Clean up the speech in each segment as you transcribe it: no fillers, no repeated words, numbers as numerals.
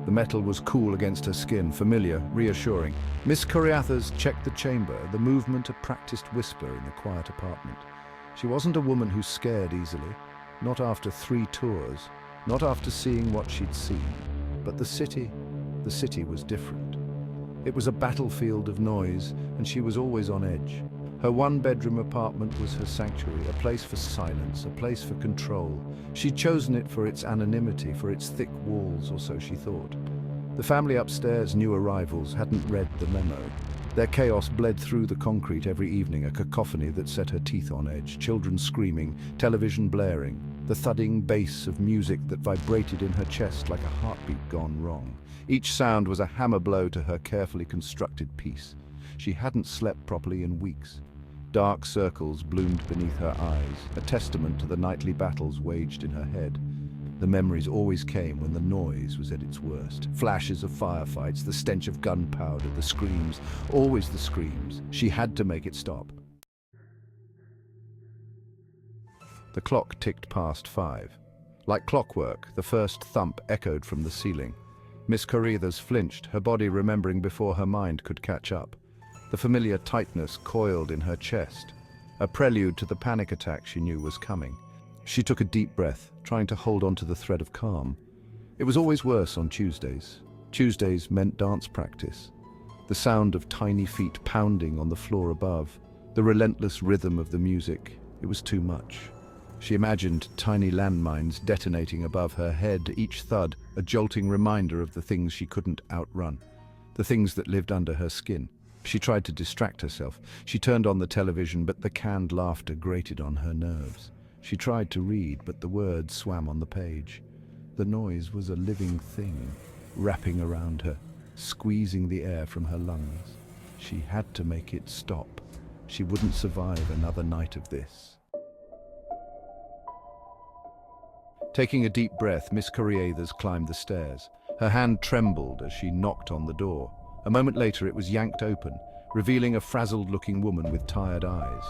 The metal was cool against her skin, familiar, reassuring. Miss Coriathers checked the chamber, the movement a practiced whisper in the quiet apartment. She wasn't a woman who scared easily, not after 3 tours, not after seeing what she'd seen. But the city was different. It was a battlefield of noise, and she was always on edge. Her 1-bedroom apartment was her sanctuary, a place for silence, a place for control. She'd chosen it for its anonymity, for its thick walls, or so she thought. The family upstairs, new arrivals, hadn't read the memo. Their chaos bled through the concrete every evening, a cacophony that set her teeth on edge. Children screaming, television blaring, the thudding bass of music that vibrated in her chest like a heartbeat gone wrong. Each sound was a hammer blow to her carefully constructed peace. She hadn't slept properly in weeks. Dark circles bloomed beneath her eyes, a testament to the nightly battles waged in her head. The memories always came when the noise was at its worst. Flashes of firefights, the stench of gunpowder, the screams, always the screams. She had to make it stop. The clock ticked past 5. Like clockwork, the first thump echoed from the ceiling. Miss Coriathers flinched, her body remembering before her mind could catch up. The familiar tightness coiled in her chest, a prelude to the panic attack she knew was coming. She took a deep breath, trying to hold on to the thread of calm. It was always worse on Tuesdays. Tuesdays meant dance practice. The sound of tiny feet pounding on the floor above, the relentless rhythm of the music, it was too much. She imagined tiny landmines detonating above her head, each thud a jolting reminder of the things she couldn't outrun, the things that lived under her skin. She tried to distract herself. She turned on the television, but the canned laughter grated on her nerves. She tried to read, but the words swam on the page. The noise was a living thing, wrapping around her, squeezing the air from her lungs. She had to make it stop. She wouldn't survive another night of this. Taking a deep breath, Miss Coriathers climbed the stairs. Her hand trembled as she knocked on the door. A moment later, it was yanked open, revealing a frazzled-looking woman with tired eyes.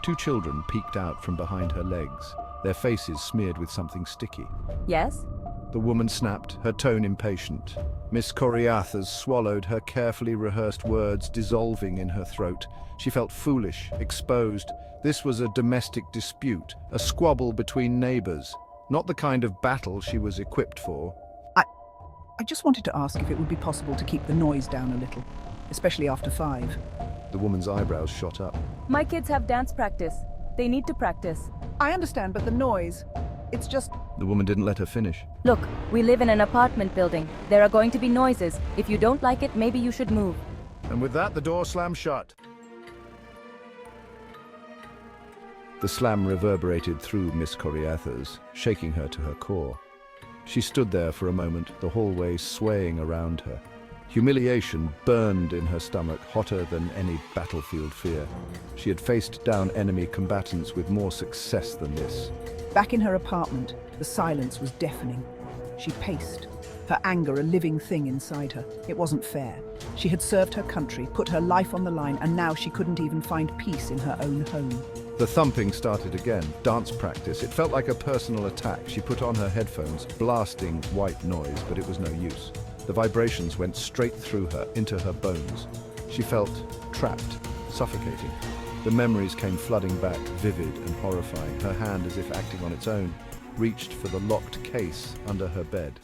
2 children peeked out from behind her legs, their faces smeared with something sticky. Yes? The woman snapped, her tone impatient. Miss Coriathers swallowed, her carefully rehearsed words dissolving in her throat. She felt foolish, exposed. This was a domestic dispute, a squabble between neighbors, not the kind of battle she was equipped for. I just wanted to ask if it would be possible to keep the noise down a little, especially after 5. The woman's eyebrows shot up. My kids have dance practice. They need to practice. I understand, but the noise, it's just... The woman didn't let her finish. Look, we live in an apartment building. There are going to be noises. If you don't like it, maybe you should move. And with that, the door slammed shut. The slam reverberated through Miss Coriathers, shaking her to her core. She stood there for a moment, the hallway swaying around her. Humiliation burned in her stomach, hotter than any battlefield fear. She had faced down enemy combatants with more success than this. Back in her apartment, the silence was deafening. She paced, her anger a living thing inside her. It wasn't fair. She had served her country, put her life on the line, and now she couldn't even find peace in her own home. The thumping started again, dance practice. It felt like a personal attack. She put on her headphones, blasting white noise, but it was no use. The vibrations went straight through her, into her bones. She felt trapped, suffocating. The memories came flooding back, vivid and horrifying. Her hand, as if acting on its own, reached for the locked case under her bed.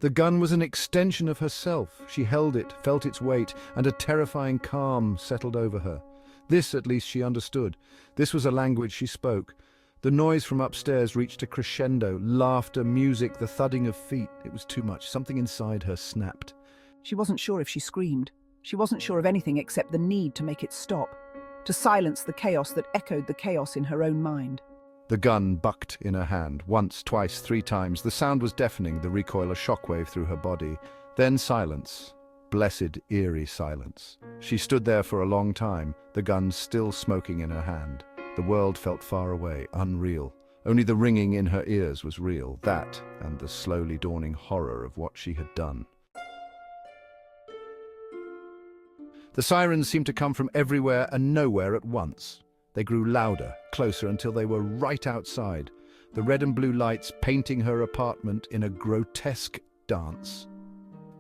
The gun was an extension of herself. She held it, felt its weight, and a terrifying calm settled over her. This, at least, she understood. This was a language she spoke. The noise from upstairs reached a crescendo. Laughter, music, the thudding of feet. It was too much. Something inside her snapped. She wasn't sure if she screamed. She wasn't sure of anything except the need to make it stop, to silence the chaos that echoed the chaos in her own mind. The gun bucked in her hand, once, twice, 3 times. The sound was deafening, the recoil a shockwave through her body. Then silence. Blessed, eerie silence. She stood there for a long time, the gun still smoking in her hand. The world felt far away, unreal. Only the ringing in her ears was real, that and the slowly dawning horror of what she had done. The sirens seemed to come from everywhere and nowhere at once. They grew louder, closer, until they were right outside. the red and blue lights painting her apartment in a grotesque dance.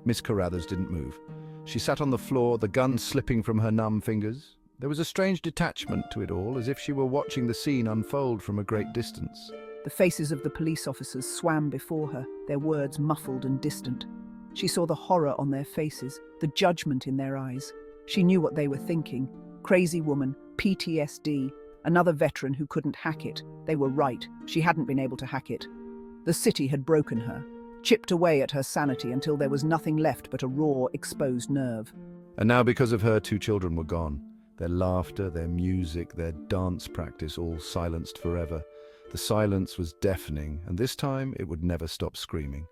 Miss Carruthers didn't move. She sat on the floor, the gun slipping from her numb fingers. There was a strange detachment to it all, as if she were watching the scene unfold from a great distance. The faces of the police officers swam before her, their words muffled and distant. She saw the horror on their faces, the judgment in their eyes. She knew what they were thinking. Crazy woman, PTSD, another veteran who couldn't hack it. They were right. She hadn't been able to hack it. The city had broken her, chipped away at her sanity until there was nothing left but a raw, exposed nerve. And now, because of her, 2 children were gone. Their laughter, their music, their dance practice, all silenced forever. The silence was deafening, and this time it would never stop screaming.